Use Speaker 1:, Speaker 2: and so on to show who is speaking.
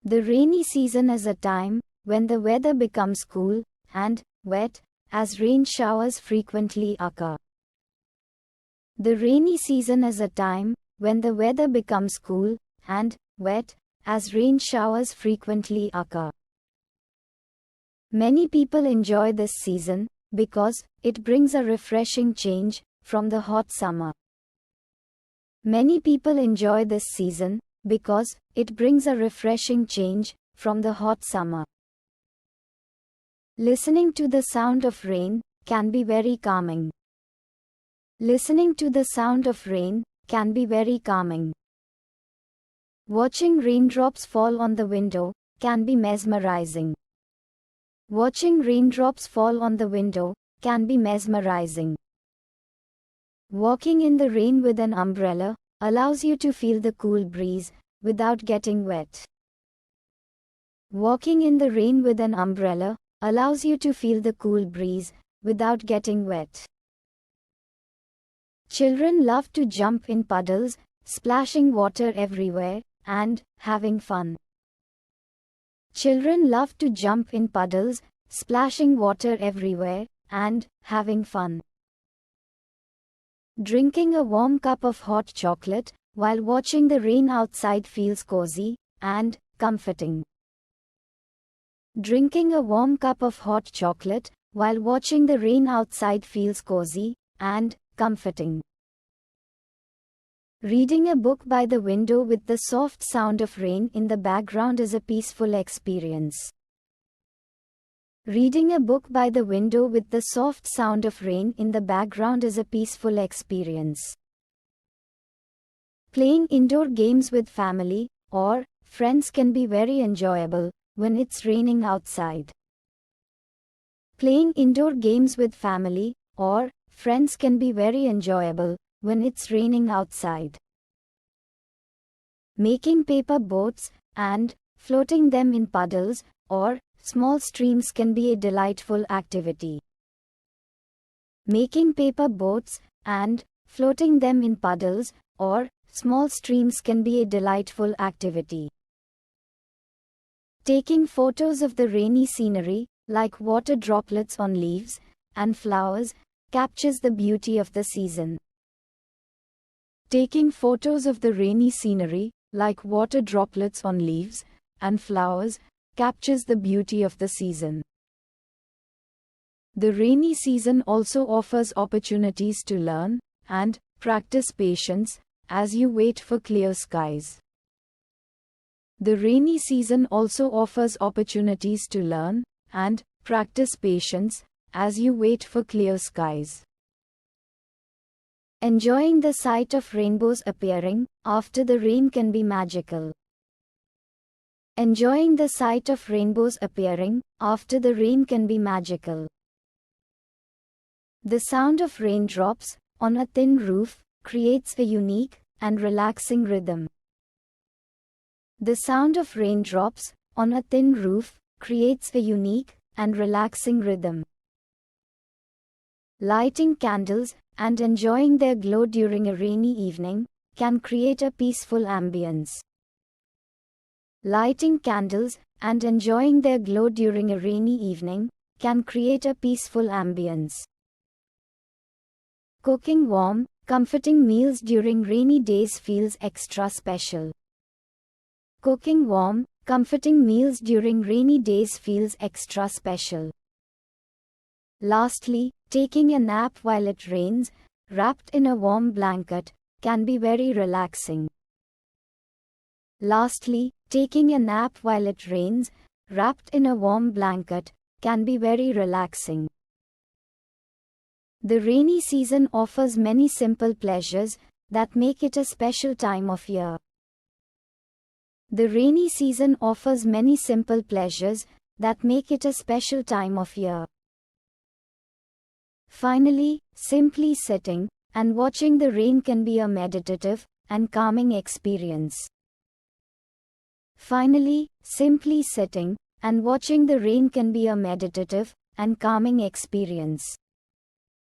Speaker 1: The rainy season is a time when the weather becomes cool and wet, as rain showers frequently occur. The rainy season is a time when the weather becomes cool and wet, as rain showers frequently occur. Many people enjoy this season because it brings a refreshing change from the hot summer. Many people enjoy this season because it brings a refreshing change from the hot summer. Listening to the sound of rain can be very calming. Listening to the sound of rain can be very calming. Watching raindrops fall on the window can be mesmerizing. Watching raindrops fall on the window can be mesmerizing. Walking in the rain with an umbrella allows you to feel the cool breeze without getting wet. Walking in the rain with an umbrella allows you to feel the cool breeze without getting wet. Children love to jump in puddles, splashing water everywhere, and having fun. Children love to jump in puddles, splashing water everywhere, and having fun. Drinking a warm cup of hot chocolate while watching the rain outside feels cozy and comforting. Drinking a warm cup of hot chocolate while watching the rain outside feels cozy and comforting. Reading a book by the window with the soft sound of rain in the background is a peaceful experience. Reading a book by the window with the soft sound of rain in the background is a peaceful experience. Playing indoor games with family or friends can be very enjoyable when it's raining outside. Playing indoor games with family or friends can be very enjoyable when it's raining outside. Making paper boats and floating them in puddles or small streams can be a delightful activity. Making paper boats and floating them in puddles or small streams can be a delightful activity. Taking photos of the rainy scenery, like water droplets on leaves and flowers, captures the beauty of the season. Taking photos of the rainy scenery, like water droplets on leaves and flowers, captures the beauty of the season. The rainy season also offers opportunities to learn and practice patience as you wait for clear skies. The rainy season also offers opportunities to learn and practice patience as you wait for clear skies. Enjoying the sight of rainbows appearing after the rain can be magical. Enjoying the sight of rainbows appearing after the rain can be magical. The sound of raindrops on a thin roof creates a unique and relaxing rhythm. The sound of raindrops on a thin roof creates a unique and relaxing rhythm. Lighting candles and enjoying their glow during a rainy evening can create a peaceful ambience. Lighting candles and enjoying their glow during a rainy evening can create a peaceful ambience. Cooking warm, comforting meals during rainy days feels extra special. Cooking warm, comforting meals during rainy days feels extra special. Lastly, taking a nap while it rains, wrapped in a warm blanket, can be very relaxing. Lastly, taking a nap while it rains, wrapped in a warm blanket, can be very relaxing. The rainy season offers many simple pleasures that make it a special time of year. The rainy season offers many simple pleasures that make it a special time of year. Finally, simply sitting and watching the rain can be a meditative and calming experience. Finally, simply sitting and watching the rain can be a meditative and calming experience.